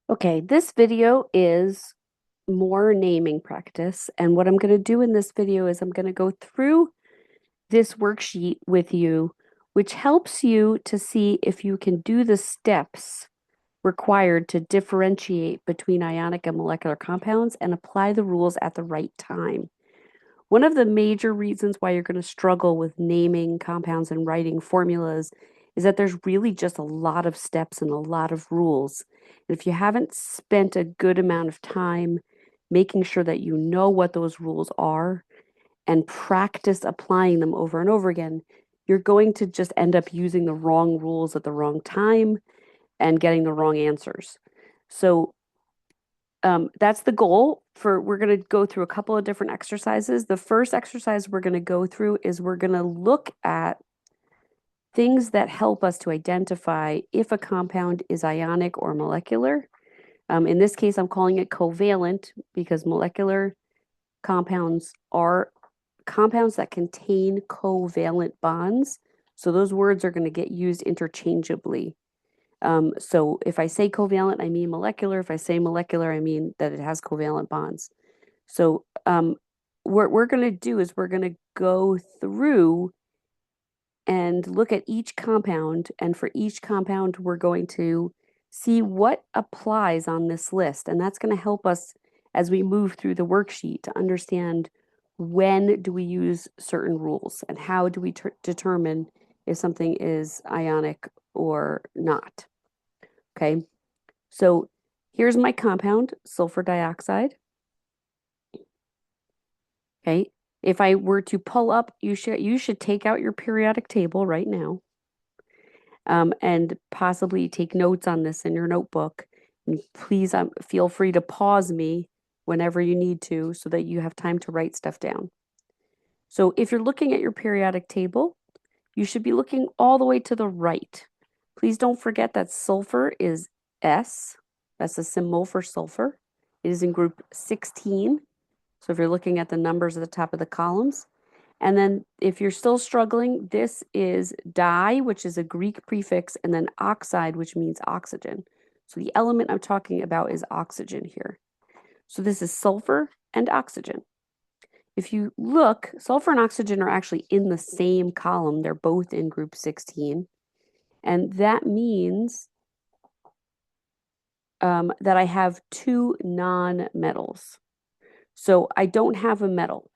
Okay, this video is more naming practice. And what I'm going to do in this video is I'm going to go through this worksheet with you, which helps you to see if you can do the steps required to differentiate between ionic and molecular compounds and apply the rules at the right time. One of the major reasons why you're going to struggle with naming compounds and writing formulas is that there's really just a lot of steps and a lot of rules. And if you haven't spent a good amount of time making sure that you know what those rules are and practice applying them over and over again, you're going to just end up using the wrong rules at the wrong time and getting the wrong answers. So that's the goal for, we're going to go through a couple of different exercises. The first exercise we're going to go through is we're going to look at things that help us to identify if a compound is ionic or molecular. In this case, I'm calling it covalent because molecular compounds are compounds that contain covalent bonds. So those words are going to get used interchangeably. So if I say covalent, I mean molecular. If I say molecular, I mean that it has covalent bonds. So what we're going to do is we're going to go through and look at each compound. And for each compound, we're going to see what applies on this list. And that's going to help us as we move through the worksheet to understand when do we use certain rules and how do we determine if something is ionic or not. Okay, so here's my compound, sulfur dioxide. Okay, if I were to pull up, you should take out your periodic table right now, and possibly take notes on this in your notebook. And please, feel free to pause me whenever you need to so that you have time to write stuff down. So if you're looking at your periodic table, you should be looking all the way to the right. Please don't forget that sulfur is S. That's a symbol for sulfur. It is in group 16. So if you're looking at the numbers at the top of the columns, and then if you're still struggling, this is di, which is a Greek prefix, and then oxide, which means oxygen. So the element I'm talking about is oxygen here. So this is sulfur and oxygen. If you look, sulfur and oxygen are actually in the same column. They're both in group 16. And that means that I have two non-metals. So I don't have a metal.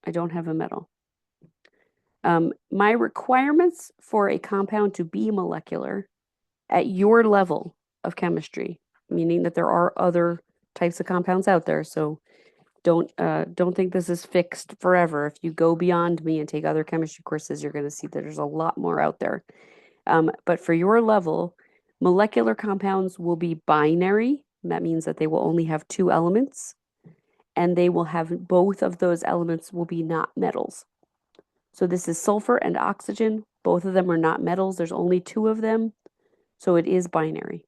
I don't have a metal. My requirements for a compound to be molecular at your level of chemistry, meaning that there are other types of compounds out there. So don't think this is fixed forever. If you go beyond me and take other chemistry courses, you're going to see that there's a lot more out there. But for your level, molecular compounds will be binary. That means that they will only have two elements, and they will have both of those elements will be not metals. So this is sulfur and oxygen. Both of them are not metals. There's only two of them. So it is binary.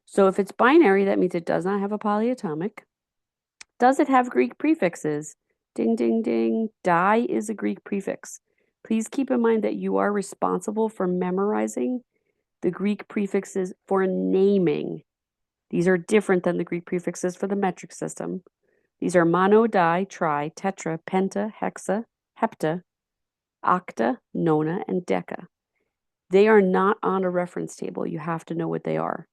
So if it's binary, that means it does not have a polyatomic. Does it have Greek prefixes? Ding, ding, ding. Di is a Greek prefix. Please keep in mind that you are responsible for memorizing the Greek prefixes for naming. These are different than the Greek prefixes for the metric system. These are mono, di, tri, tetra, penta, hexa, hepta, octa, nona, and deca. They are not on a reference table. You have to know what they are.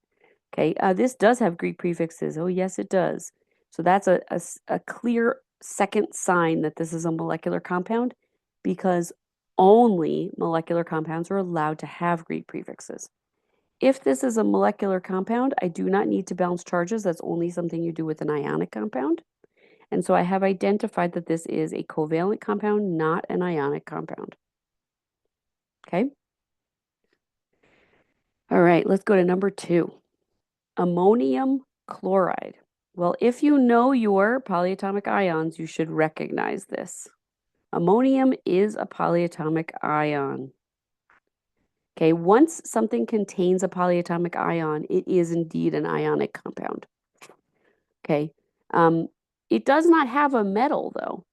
Okay, this does have Greek prefixes. Oh, yes, it does. So that's a clear second sign that this is a molecular compound because only molecular compounds are allowed to have Greek prefixes. If this is a molecular compound, I do not need to balance charges. That's only something you do with an ionic compound. And so I have identified that this is a covalent compound, not an ionic compound. Okay. All right, let's go to number 2. Ammonium chloride. Well, if you know your polyatomic ions, you should recognize this. Ammonium is a polyatomic ion. Okay, once something contains a polyatomic ion, it is indeed an ionic compound. Okay, it does not have a metal though.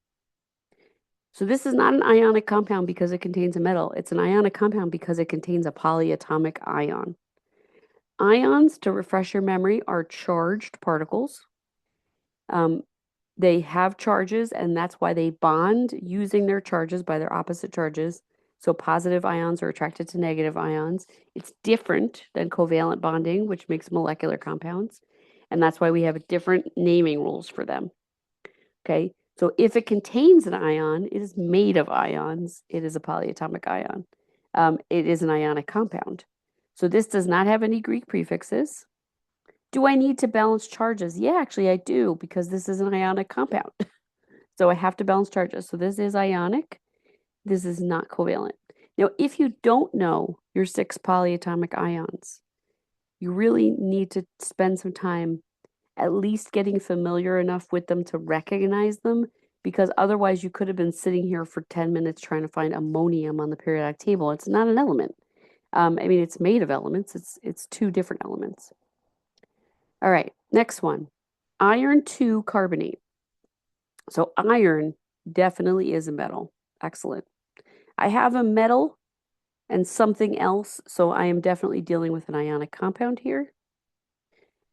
So this is not an ionic compound because it contains a metal. It's an ionic compound because it contains a polyatomic ion. Ions, to refresh your memory, are charged particles. They have charges, and that's why they bond using their charges by their opposite charges. So positive ions are attracted to negative ions. It's different than covalent bonding, which makes molecular compounds. And that's why we have different naming rules for them. Okay. So if it contains an ion, it is made of ions. It is a polyatomic ion. It is an ionic compound. So this does not have any Greek prefixes. Do I need to balance charges? Yeah, actually I do, because this is an ionic compound. So I have to balance charges. So this is ionic. This is not covalent. Now, if you don't know your 6 polyatomic ions, you really need to spend some time at least getting familiar enough with them to recognize them, because otherwise you could have been sitting here for 10 minutes trying to find ammonium on the periodic table. It's not an element. I mean, it's made of elements. It's 2 different elements. All right, next one. Iron 2 carbonate. So iron definitely is a metal. Excellent. I have a metal and something else, so I am definitely dealing with an ionic compound here,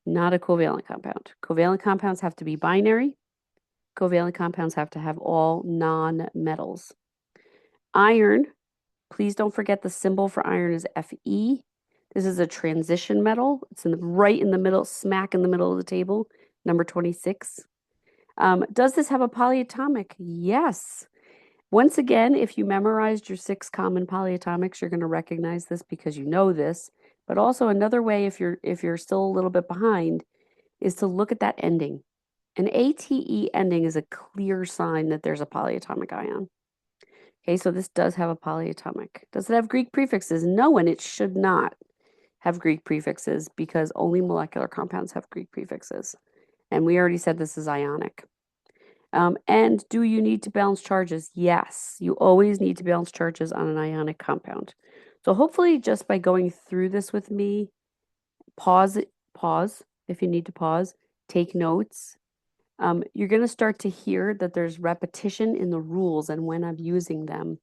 not a covalent compound. Covalent compounds have to be binary. Covalent compounds have to have all non-metals. Iron, please don't forget the symbol for iron is Fe. This is a transition metal. It's right in the middle, smack in the middle of the table, number 26. Does this have a polyatomic? Yes. Once again, if you memorized your 6 common polyatomics, you're going to recognize this because you know this. But also another way, if you're still a little bit behind, is to look at that ending. An ATE ending is a clear sign that there's a polyatomic ion. Okay, so this does have a polyatomic. Does it have Greek prefixes? No, and it should not have Greek prefixes because only molecular compounds have Greek prefixes. And we already said this is ionic. And do you need to balance charges? Yes, you always need to balance charges on an ionic compound. So hopefully just by going through this with me, pause if you need to pause, take notes. You're going to start to hear that there's repetition in the rules and when I'm using them.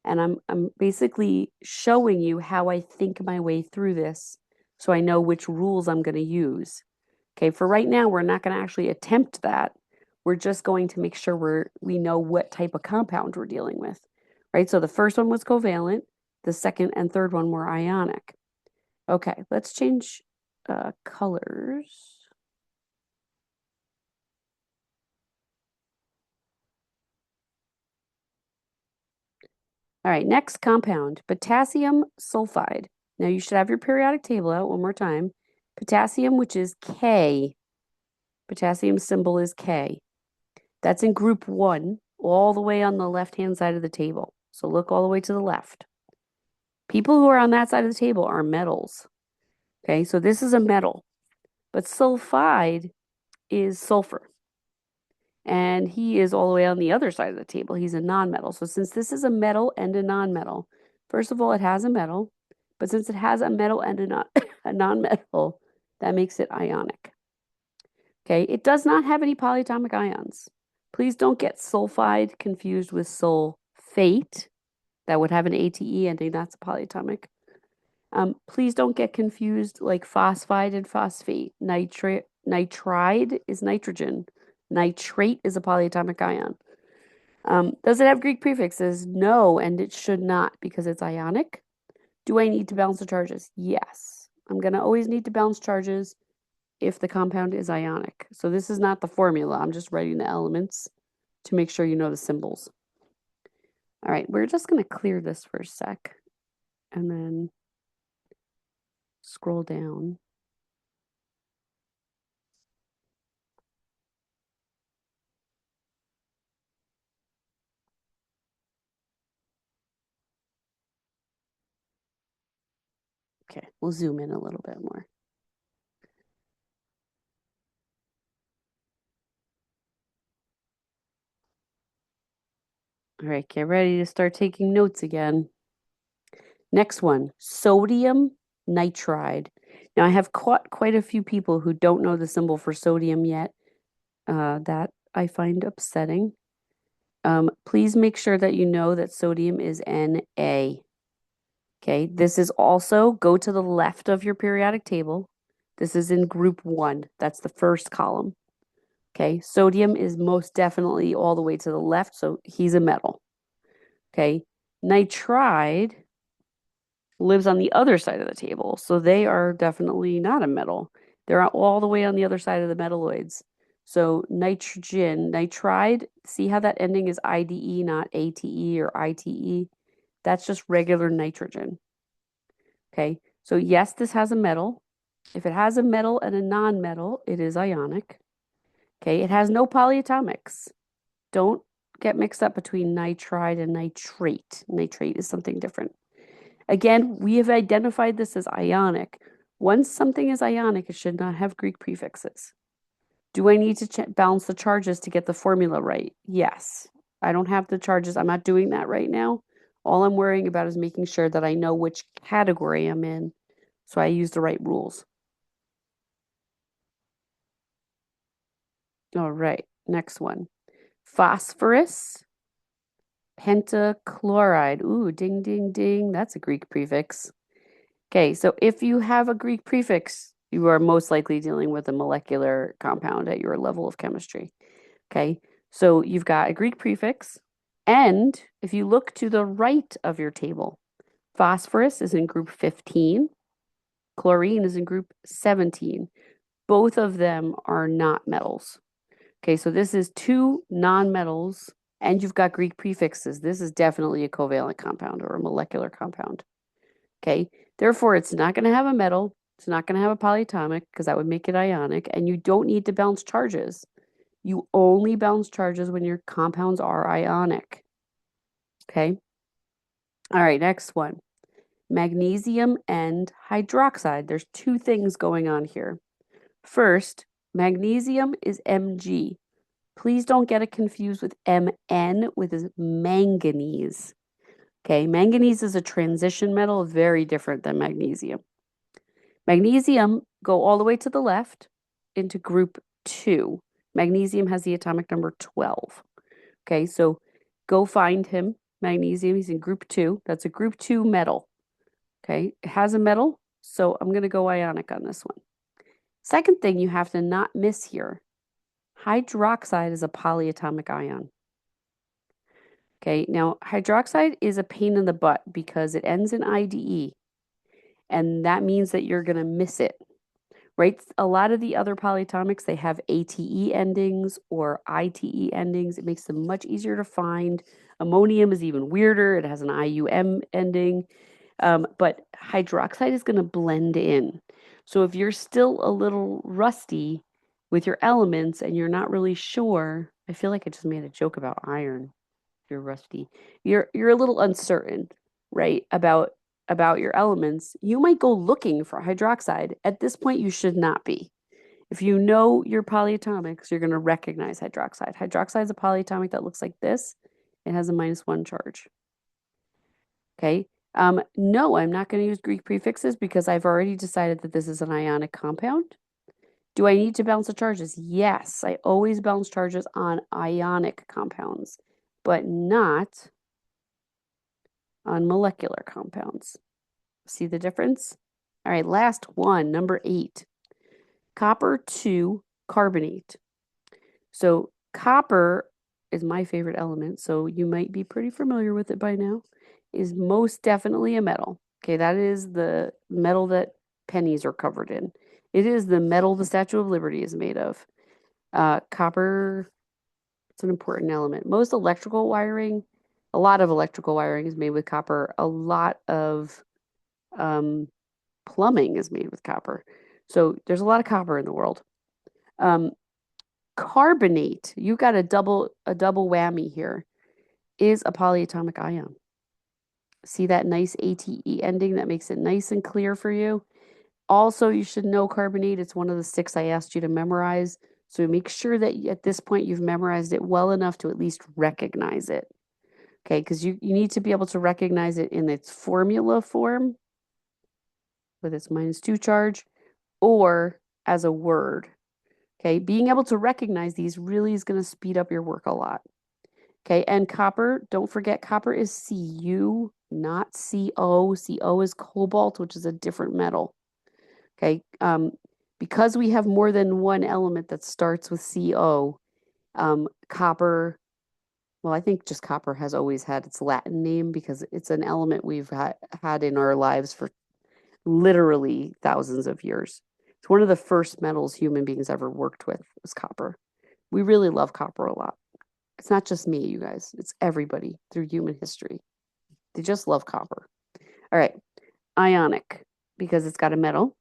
And I'm basically showing you how I think my way through this so I know which rules I'm going to use. Okay, for right now, we're not going to actually attempt that. We're just going to make sure we know what type of compound we're dealing with, right? So the first one was covalent. The second and third one were ionic. Okay, let's change colors. All right, next compound, potassium sulfide. Now you should have your periodic table out one more time. Potassium, which is K. Potassium symbol is K. That's in group 1, all the way on the left-hand side of the table. So look all the way to the left. People who are on that side of the table are metals. Okay, so this is a metal, but sulfide is sulfur. And he is all the way on the other side of the table. He's a non-metal. So since this is a metal and a non-metal, first of all, it has a metal, but since it has a metal and a non-metal, that makes it ionic. Okay, it does not have any polyatomic ions. Please don't get sulfide confused with sulfate. That would have an ATE ending. That's a polyatomic. Please don't get confused like phosphide and phosphate. Nitride is nitrogen. Nitrate is a polyatomic ion. Does it have Greek prefixes? No, and it should not because it's ionic. Do I need to balance the charges? Yes. I'm going to always need to balance charges if the compound is ionic. So this is not the formula. I'm just writing the elements to make sure you know the symbols. All right, we're just going to clear this for a sec and then scroll down. Okay, we'll zoom in a little bit more. All right, get ready to start taking notes again. Next one, sodium nitride. Now, I have caught quite a few people who don't know the symbol for sodium yet. That I find upsetting. Please make sure that you know that sodium is Na. Okay, this is also go to the left of your periodic table. This is in group 1. That's the first column. Okay, sodium is most definitely all the way to the left, so he's a metal. Okay, nitride lives on the other side of the table, so they are definitely not a metal. They're all the way on the other side of the metalloids. So nitrogen, nitride, see how that ending is IDE, not ATE or ITE? That's just regular nitrogen. Okay, so yes, this has a metal. If it has a metal and a non-metal, it is ionic. Okay, it has no polyatomics. Don't get mixed up between nitride and nitrate. Nitrate is something different. Again, we have identified this as ionic. Once something is ionic, it should not have Greek prefixes. Do I need to balance the charges to get the formula right? Yes. I don't have the charges. I'm not doing that right now. All I'm worrying about is making sure that I know which category I'm in, so I use the right rules. All right, next one. Phosphorus pentachloride. Ooh, ding, ding, ding. That's a Greek prefix. Okay, so if you have a Greek prefix, you are most likely dealing with a molecular compound at your level of chemistry. Okay, so you've got a Greek prefix, and if you look to the right of your table, phosphorus is in group 15, chlorine is in group 17. Both of them are not metals. Okay, so this is two non-metals, and you've got Greek prefixes. This is definitely a covalent compound or a molecular compound. Okay, therefore, it's not going to have a metal. It's not going to have a polyatomic because that would make it ionic, and you don't need to balance charges. You only balance charges when your compounds are ionic. Okay. All right, next one. Magnesium and hydroxide. There's two things going on here. First, magnesium is Mg. Please don't get it confused with Mn, with manganese. Okay, manganese is a transition metal, very different than magnesium. Magnesium, go all the way to the left into group 2. Magnesium has the atomic number 12. Okay, so go find him. Magnesium, he's in group 2. That's a group 2 metal. Okay, it has a metal, so I'm going to go ionic on this one. Second thing you have to not miss here, hydroxide is a polyatomic ion. Okay, now hydroxide is a pain in the butt because it ends in IDE, and that means that you're going to miss it, right? A lot of the other polyatomics, they have ATE endings or ITE endings. It makes them much easier to find. Ammonium is even weirder. It has an IUM ending, but hydroxide is going to blend in. So if you're still a little rusty with your elements and you're not really sure, I feel like I just made a joke about iron. You're rusty. You're a little uncertain, right, about your elements. You might go looking for hydroxide. At this point, you should not be. If you know your polyatomics, you're going to recognize hydroxide. Hydroxide is a polyatomic that looks like this. It has a -1 charge. Okay. No, I'm not going to use Greek prefixes because I've already decided that this is an ionic compound. Do I need to balance the charges? Yes, I always balance charges on ionic compounds, but not on molecular compounds. See the difference? All right, last one, number 8. Copper 2 carbonate. So copper is my favorite element, so you might be pretty familiar with it by now, is most definitely a metal. Okay, that is the metal that pennies are covered in. It is the metal the Statue of Liberty is made of. Copper, it's an important element. Most electrical wiring, a lot of electrical wiring is made with copper. A lot of plumbing is made with copper. So there's a lot of copper in the world. Carbonate, you got a double whammy here, is a polyatomic ion. See that nice ATE ending that makes it nice and clear for you? Also, you should know carbonate. It's one of the 6 I asked you to memorize. So make sure that at this point you've memorized it well enough to at least recognize it. Okay, because you need to be able to recognize it in its formula form with its -2 charge or as a word. Okay, being able to recognize these really is going to speed up your work a lot. Okay, and copper, don't forget copper is Cu not CO. CO is cobalt, which is a different metal. Okay. Because we have more than one element that starts with CO, copper, well, I think just copper has always had its Latin name because it's an element we've had in our lives for literally thousands of years. It's one of the first metals human beings ever worked with was copper. We really love copper a lot. It's not just me, you guys. It's everybody through human history. They just love copper. All right. Ionic, because it's got a metal.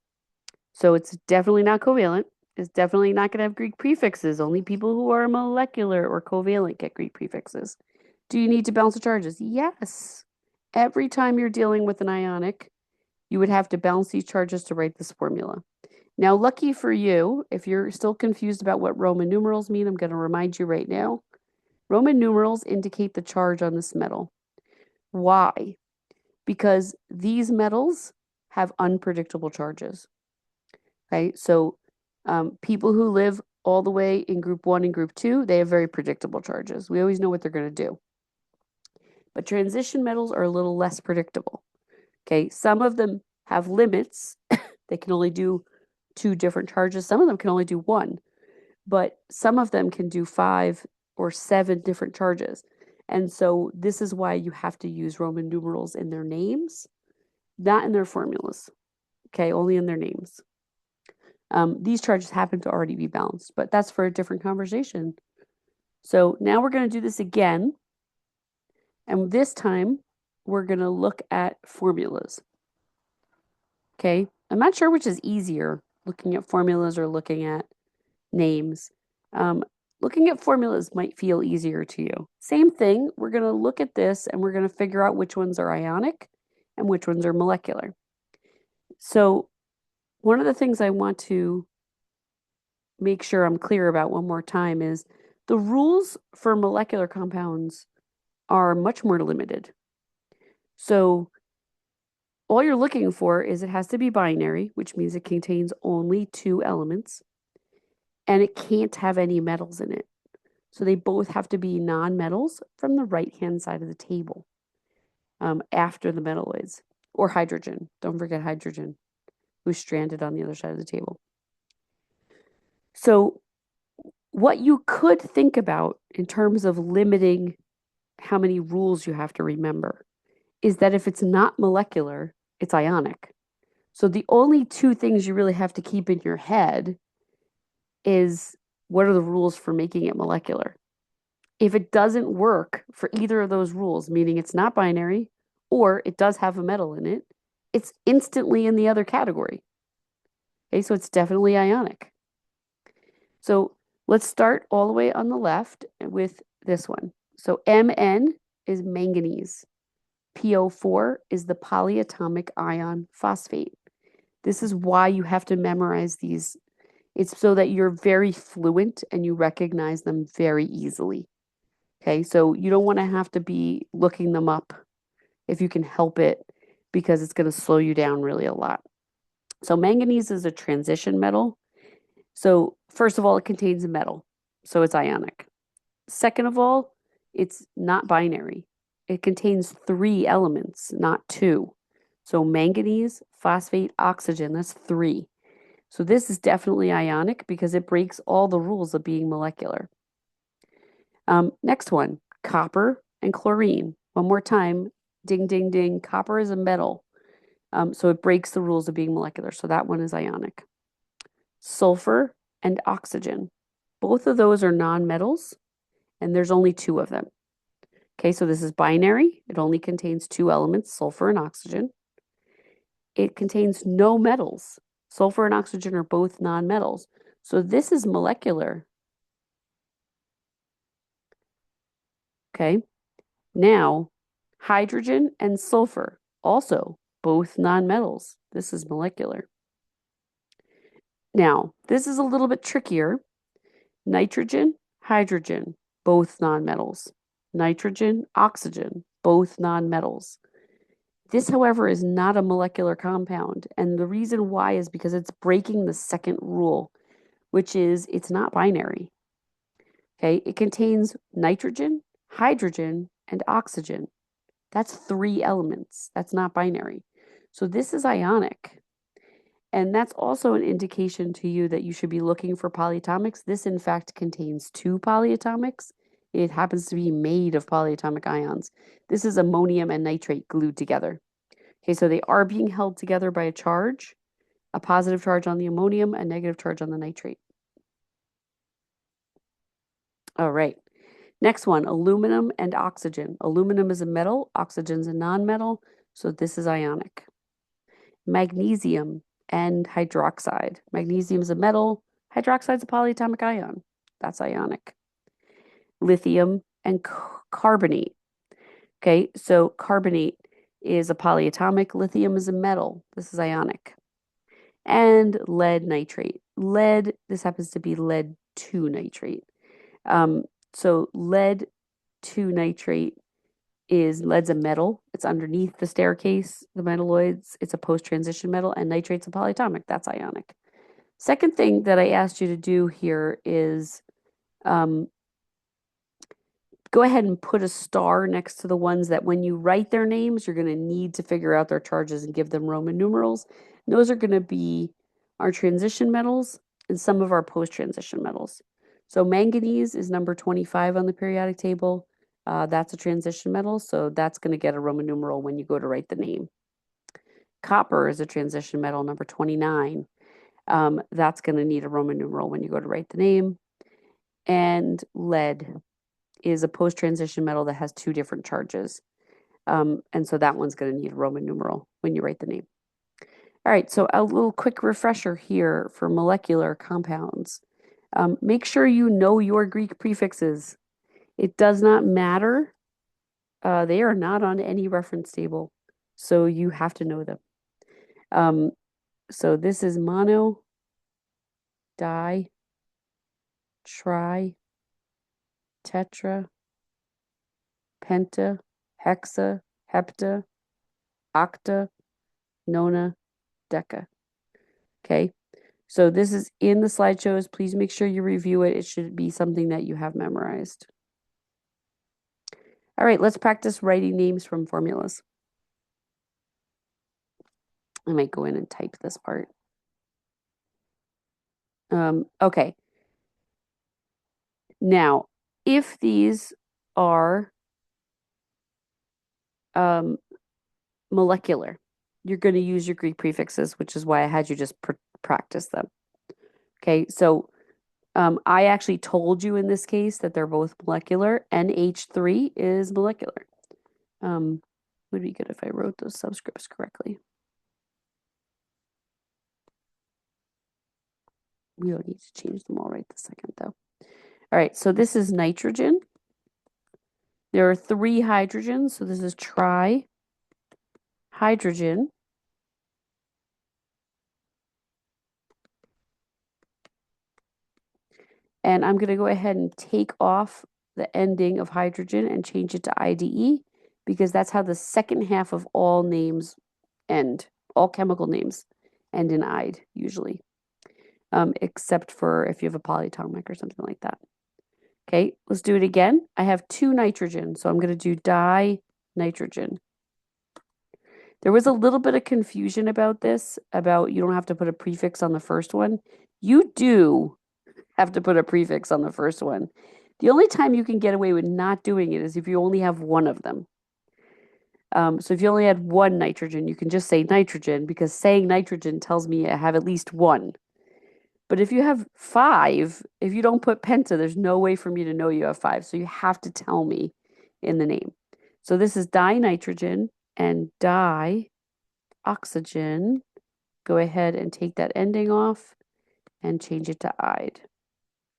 So it's definitely not covalent. It's definitely not going to have Greek prefixes. Only people who are molecular or covalent get Greek prefixes. Do you need to balance the charges? Yes. Every time you're dealing with an ionic, you would have to balance these charges to write this formula. Now, lucky for you, if you're still confused about what Roman numerals mean, I'm going to remind you right now. Roman numerals indicate the charge on this metal. Why? Because these metals have unpredictable charges. Okay, so people who live all the way in group 1 and group 2, they have very predictable charges. We always know what they're going to do. But transition metals are a little less predictable. Okay, some of them have limits. They can only do 2 different charges. Some of them can only do 1, but some of them can do 5 or 7 different charges. And so this is why you have to use Roman numerals in their names, not in their formulas. Okay, only in their names. These charges happen to already be balanced, but that's for a different conversation. So now we're going to do this again. And this time we're going to look at formulas. Okay, I'm not sure which is easier, looking at formulas or looking at names. Looking at formulas might feel easier to you. Same thing, we're going to look at this and we're going to figure out which ones are ionic and which ones are molecular. So one of the things I want to make sure I'm clear about one more time is the rules for molecular compounds are much more limited. So all you're looking for is it has to be binary, which means it contains only 2 elements, and it can't have any metals in it. So they both have to be non-metals from the right-hand side of the table after the metalloids, or hydrogen. Don't forget hydrogen, who's stranded on the other side of the table. So what you could think about in terms of limiting how many rules you have to remember is that if it's not molecular, it's ionic. So the only 2 things you really have to keep in your head is what are the rules for making it molecular? If it doesn't work for either of those rules, meaning it's not binary or it does have a metal in it, it's instantly in the other category. Okay, so it's definitely ionic. So let's start all the way on the left with this one. So Mn is manganese. PO4 is the polyatomic ion phosphate. This is why you have to memorize these. It's so that you're very fluent and you recognize them very easily. Okay, so you don't want to have to be looking them up if you can help it because it's going to slow you down really a lot. So manganese is a transition metal. So first of all, it contains a metal, so it's ionic. Second of all, it's not binary. It contains 3 elements, not 2. So manganese, phosphate, oxygen, that's 3. So this is definitely ionic because it breaks all the rules of being molecular. Next one, copper and chlorine. One more time, ding, ding, ding. Copper is a metal, so it breaks the rules of being molecular. So that one is ionic. Sulfur and oxygen. Both of those are nonmetals, and there's only 2 of them. Okay, so this is binary. It only contains 2 elements, sulfur and oxygen. It contains no metals. Sulfur and oxygen are both nonmetals. So this is molecular. Okay, now hydrogen and sulfur, also both nonmetals. This is molecular. Now, this is a little bit trickier. Nitrogen, hydrogen, both nonmetals. Nitrogen, oxygen, both nonmetals. This, however, is not a molecular compound. And the reason why is because it's breaking the second rule, which is it's not binary. Okay, it contains nitrogen, hydrogen, and oxygen. That's 3 elements. That's not binary. So this is ionic. And that's also an indication to you that you should be looking for polyatomics. This, in fact, contains 2 polyatomics. It happens to be made of polyatomic ions. This is ammonium and nitrate glued together. Okay, so they are being held together by a charge, a positive charge on the ammonium, a negative charge on the nitrate. All right. Next one, aluminum and oxygen. Aluminum is a metal, oxygen is a nonmetal, so this is ionic. Magnesium and hydroxide. Magnesium is a metal, hydroxide is a polyatomic ion. That's ionic. Lithium and carbonate. Okay, so carbonate is a polyatomic, lithium is a metal. This is ionic. And lead nitrate. Lead, this happens to be lead 2 nitrate. So lead 2 nitrate lead's a metal. It's underneath the staircase, the metalloids. It's a post-transition metal, and nitrate's a polyatomic. That's ionic. Second thing that I asked you to do here is go ahead and put a star next to the ones that when you write their names, you're going to need to figure out their charges and give them Roman numerals. And those are going to be our transition metals and some of our post-transition metals. So manganese is number 25 on the periodic table. That's a transition metal, so that's going to get a Roman numeral when you go to write the name. Copper is a transition metal, number 29. That's going to need a Roman numeral when you go to write the name. And lead is a post-transition metal that has 2 different charges. And so that one's going to need a Roman numeral when you write the name. All right, so a little quick refresher here for molecular compounds. Make sure you know your Greek prefixes. It does not matter. They are not on any reference table, so you have to know them. So this is mono, di, tri, tetra, penta, hexa, hepta, octa, nona, deca. Okay, so this is in the slideshows. Please make sure you review it. It should be something that you have memorized. All right, let's practice writing names from formulas. I might go in and type this part. Okay. Now, if these are molecular, you're going to use your Greek prefixes, which is why I had you just practice them. Okay, so I actually told you in this case that they're both molecular. NH3 is molecular. Would be good if I wrote those subscripts correctly. We don't need to change them all right this second, though. All right, so this is nitrogen. There are 3 hydrogens, so this is tri-hydrogen. And I'm going to go ahead and take off the ending of hydrogen and change it to IDE because that's how the second half of all names end. All chemical names end in "ide" usually, except for if you have a polyatomic or something like that. Okay, let's do it again. I have 2 nitrogen, so I'm going to do di-nitrogen. There was a little bit of confusion about this, about you don't have to put a prefix on the first one. You do have to put a prefix on the first one. The only time you can get away with not doing it is if you only have one of them. So if you only had 1 nitrogen, you can just say nitrogen because saying nitrogen tells me I have at least 1. But if you have 5, if you don't put penta, there's no way for me to know you have 5. So you have to tell me in the name. So this is dinitrogen and dioxygen. Go ahead and take that ending off and change it to "ide,"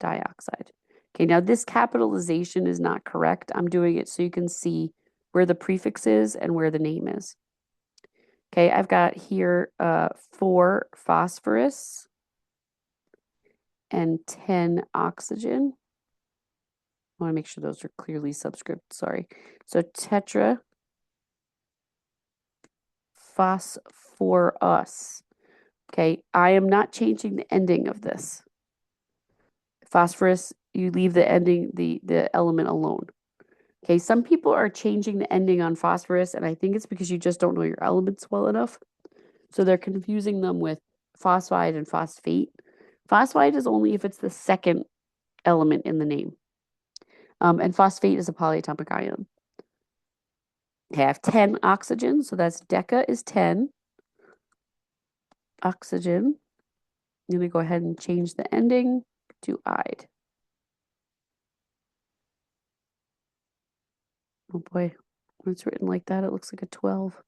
dioxide. Okay, now this capitalization is not correct. I'm doing it so you can see where the prefix is and where the name is. Okay, I've got here 4 phosphorus and 10 oxygen. I want to make sure those are clearly subscript, sorry. So tetra phosphorus. Okay, I am not changing the ending of this. Phosphorus, you leave the ending, the element alone. Okay, some people are changing the ending on phosphorus, and I think it's because you just don't know your elements well enough. So they're confusing them with phosphide and phosphate. Phosphide is only if it's the second element in the name. And phosphate is a polyatomic ion. I have 10 oxygen, so that's deca is 10 oxygen. I'm going to go ahead and change the ending to "ide." Oh boy, when it's written like that, it looks like a 12.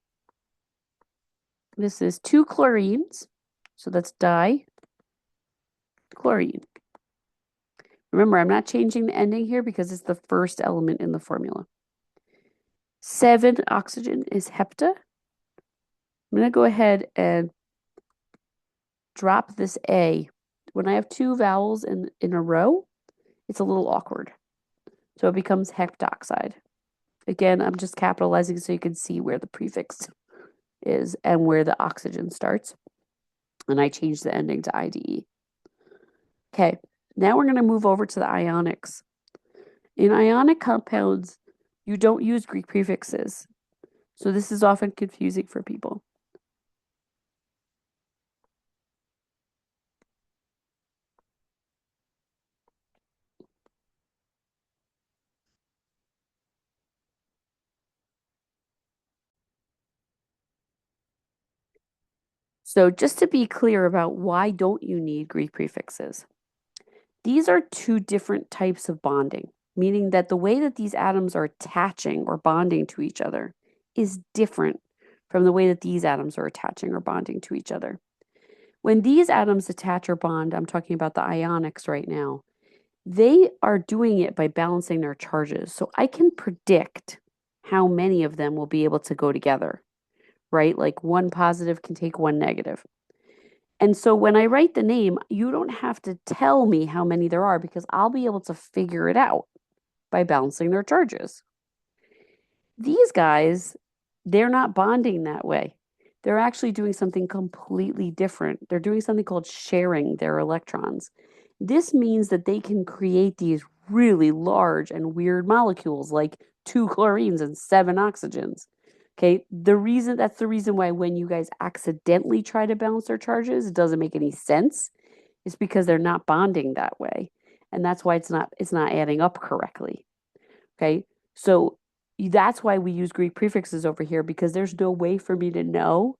This is 2 chlorines, so that's dichlorine. Remember, I'm not changing the ending here because it's the first element in the formula. 7 oxygen is hepta. I'm going to go ahead and drop this A. When I have 2 vowels in a row, it's a little awkward. So it becomes heptoxide. Again, I'm just capitalizing so you can see where the prefix is and where the oxygen starts. And I changed the ending to IDE. Okay, now we're going to move over to the ionics. In ionic compounds, you don't use Greek prefixes. So this is often confusing for people. So just to be clear about why don't you need Greek prefixes, these are 2 different types of bonding, meaning that the way that these atoms are attaching or bonding to each other is different from the way that these atoms are attaching or bonding to each other. When these atoms attach or bond, I'm talking about the ionics right now, they are doing it by balancing their charges. So I can predict how many of them will be able to go together, right? Like 1 positive can take 1 negative. And so when I write the name, you don't have to tell me how many there are because I'll be able to figure it out by balancing their charges. These guys, they're not bonding that way. They're actually doing something completely different. They're doing something called sharing their electrons. This means that they can create these really large and weird molecules like 2 chlorines and 7 oxygens. Okay, that's the reason why when you guys accidentally try to balance their charges, it doesn't make any sense. It's because they're not bonding that way. And that's why it's not adding up correctly. Okay? So that's why we use Greek prefixes over here because there's no way for me to know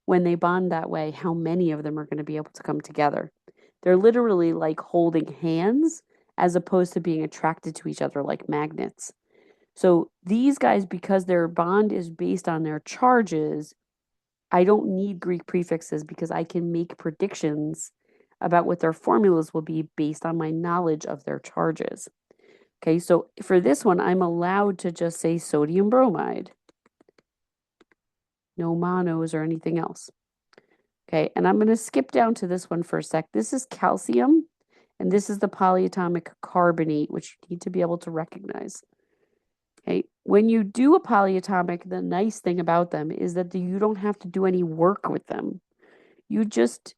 when they bond that way how many of them are going to be able to come together. They're literally like holding hands as opposed to being attracted to each other like magnets. So these guys, because their bond is based on their charges, I don't need Greek prefixes because I can make predictions about what their formulas will be based on my knowledge of their charges. Okay, so for this one, I'm allowed to just say sodium bromide. No monos or anything else. Okay, and I'm going to skip down to this one for a sec. This is calcium, and this is the polyatomic carbonate, which you need to be able to recognize. Okay, when you do a polyatomic, the nice thing about them is that you don't have to do any work with them. You just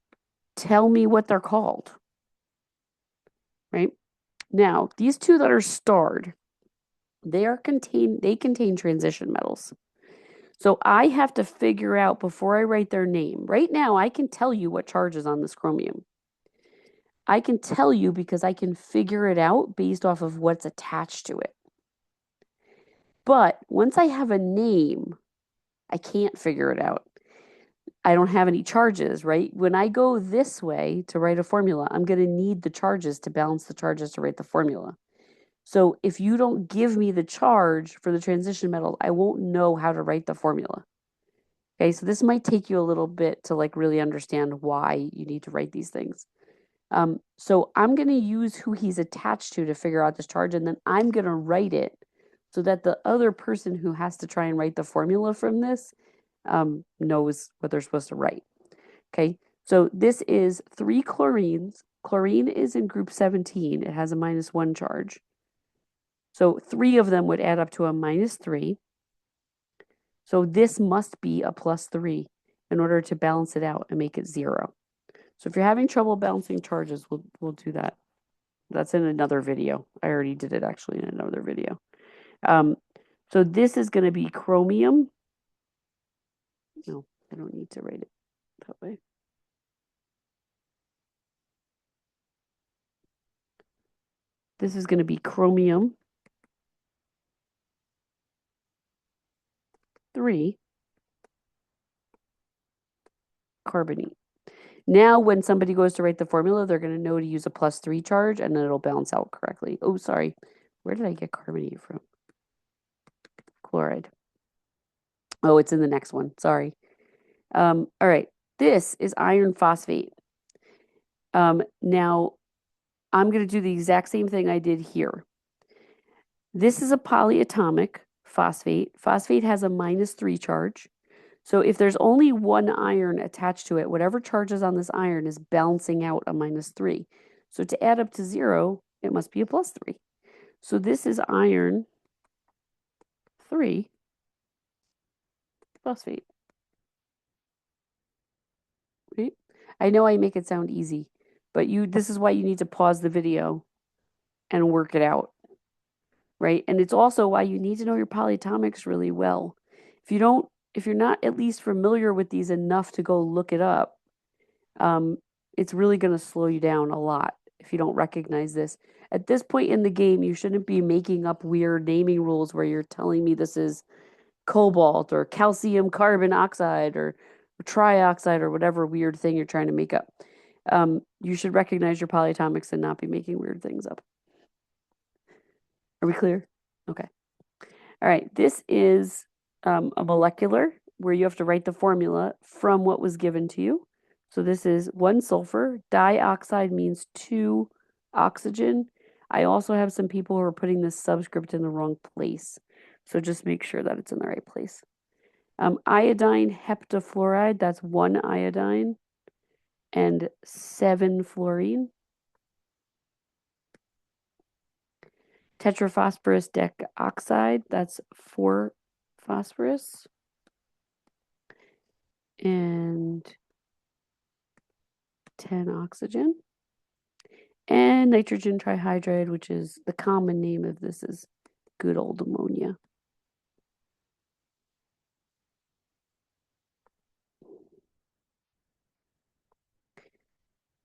tell me what they're called. Right? Now, these 2 that are starred, they contain transition metals. So I have to figure out before I write their name. Right now, I can tell you what charge is on this chromium. I can tell you because I can figure it out based off of what's attached to it. But once I have a name, I can't figure it out. I don't have any charges, right? When I go this way to write a formula, I'm going to need the charges to balance the charges to write the formula. So if you don't give me the charge for the transition metal, I won't know how to write the formula. Okay, so this might take you a little bit to like really understand why you need to write these things. So I'm going to use who he's attached to figure out this charge, and then I'm going to write it so that the other person who has to try and write the formula from this knows what they're supposed to write. Okay, so this is 3 chlorines. Chlorine is in group 17. It has a -1 charge. So 3 of them would add up to a -3. So this must be a +3 in order to balance it out and make it 0. So if you're having trouble balancing charges, we'll do that. That's in another video. I already did it actually in another video. Um, so this is going to be chromium. No, I don't need to write it that way. This is going to be chromium 3 carbonate. Now, when somebody goes to write the formula, they're going to know to use a +3 charge, and then it'll balance out correctly. Oh, sorry. Where did I get carbonate from? Chloride. Oh, it's in the next one. Sorry. All right. This is iron phosphate. Now, I'm going to do the exact same thing I did here. This is a polyatomic phosphate. Phosphate has a -3 charge. So if there's only one iron attached to it, whatever charge is on this iron is balancing out a -3. So to add up to 0, it must be a +3. So this is iron 3 phosphate. Right? I know I make it sound easy, but this is why you need to pause the video and work it out. Right? And it's also why you need to know your polyatomics really well. If you're not at least familiar with these enough to go look it up, it's really going to slow you down a lot if you don't recognize this. At this point in the game, you shouldn't be making up weird naming rules where you're telling me this is cobalt or calcium carbon oxide or trioxide or whatever weird thing you're trying to make up. You should recognize your polyatomics and not be making weird things up. Are we clear? Okay. All right. This is a molecular where you have to write the formula from what was given to you. So this is 1 sulfur. Dioxide means 2 oxygen. I also have some people who are putting this subscript in the wrong place. So just make sure that it's in the right place. Iodine heptafluoride, that's 1 iodine and 7 fluorine. Tetraphosphorus dicoxide, that's 4 phosphorus. And 10 oxygen. And nitrogen trihydride, which is the common name of this is good old ammonia.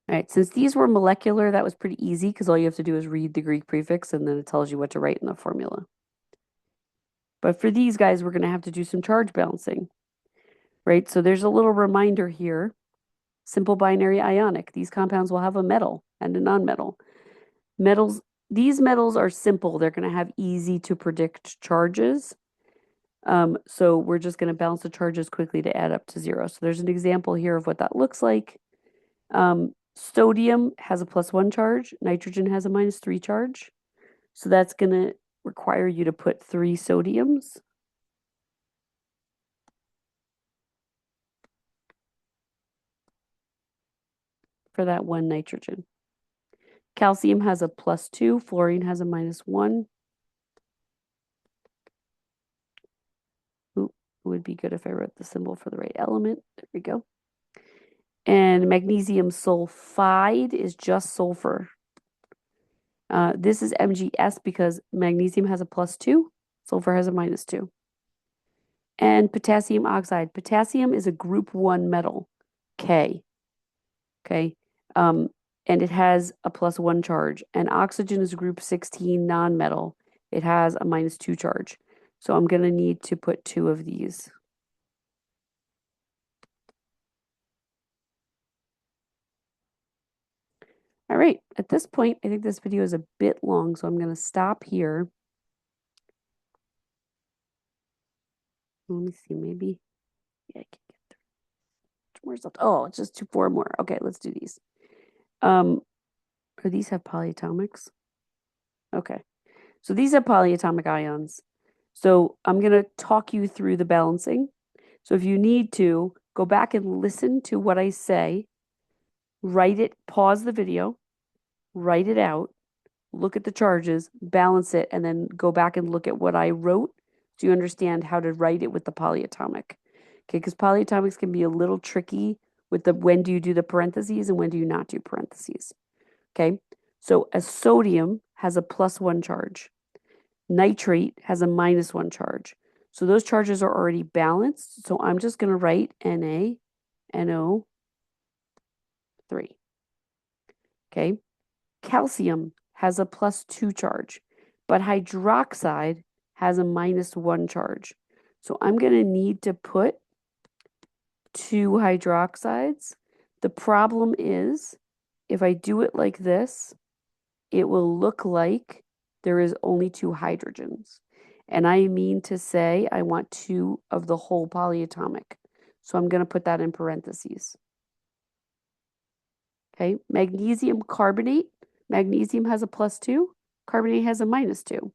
All right, since these were molecular, that was pretty easy because all you have to do is read the Greek prefix and then it tells you what to write in the formula. But for these guys, we're going to have to do some charge balancing, right? So there's a little reminder here. Simple binary ionic. These compounds will have a metal and a nonmetal. These metals are simple. They're going to have easy to predict charges. So we're just going to balance the charges quickly to add up to 0. So there's an example here of what that looks like. Sodium has a +1 charge. Nitrogen has a -3 charge. So that's going to require you to put 3 sodiums. For that 1 nitrogen. Calcium has a +2. Fluorine has a -1. Ooh, it would be good if I wrote the symbol for the right element. There we go. And magnesium sulfide is just sulfur. This is MgS because magnesium has a +2, sulfur has a -2. And potassium oxide. Potassium is a group 1 metal, K. Okay. And it has a +1 charge. And oxygen is a group 16 non-metal. It has a -2 charge. So I'm going to need to put 2 of these. All right, at this point, I think this video is a bit long, so I'm going to stop here. Let me see, maybe. Yeah, I can get through. Where's left? Oh, it's just 4 more. Okay, let's do these. These have polyatomics? Okay, so these have polyatomic ions. So I'm going to talk you through the balancing. So if you need to, go back and listen to what I say, write it, pause the video, write it out, look at the charges, balance it, and then go back and look at what I wrote so you understand how to write it with the polyatomic. Okay, because polyatomics can be a little tricky with the when do you do the parentheses and when do you not do parentheses. Okay, so a sodium has a +1 charge. Nitrate has a -1 charge. So those charges are already balanced. So I'm just going to write NaNO3. Okay. Calcium has a +2 charge, but hydroxide has a -1 charge. So I'm going to need to put 2 hydroxides. The problem is if I do it like this, it will look like there is only 2 hydrogens. And I mean to say I want 2 of the whole polyatomic. So I'm going to put that in parentheses. Okay, magnesium carbonate. Magnesium has a +2, carbonate has a -2.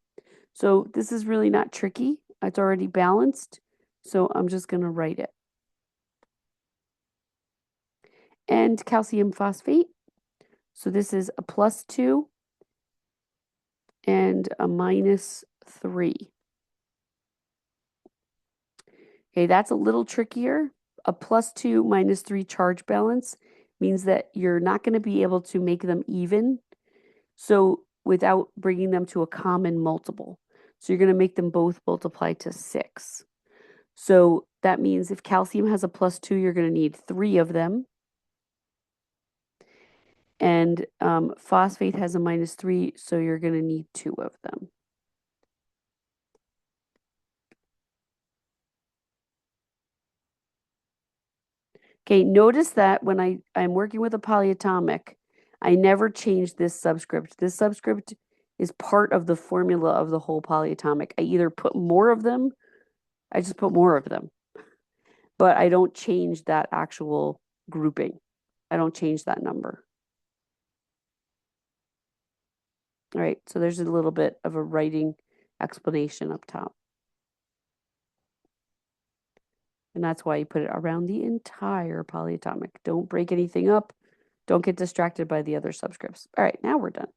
So this is really not tricky. It's already balanced. So I'm just going to write it. And calcium phosphate. So this is a +2 and a -3. Okay, that's a little trickier. A +2 -3 charge balance means that you're not going to be able to make them even. So without bringing them to a common multiple. So you're going to make them both multiply to 6. So that means if calcium has a +2, you're going to need 3 of them. And phosphate has a -3, so you're going to need 2 of them. Okay, notice that when I'm working with a polyatomic, I never change this subscript. This subscript is part of the formula of the whole polyatomic. I either put more of them, I just put more of them, but I don't change that actual grouping. I don't change that number. All right, so there's a little bit of a writing explanation up top. And that's why you put it around the entire polyatomic. Don't break anything up. Don't get distracted by the other subscripts. All right, now we're done.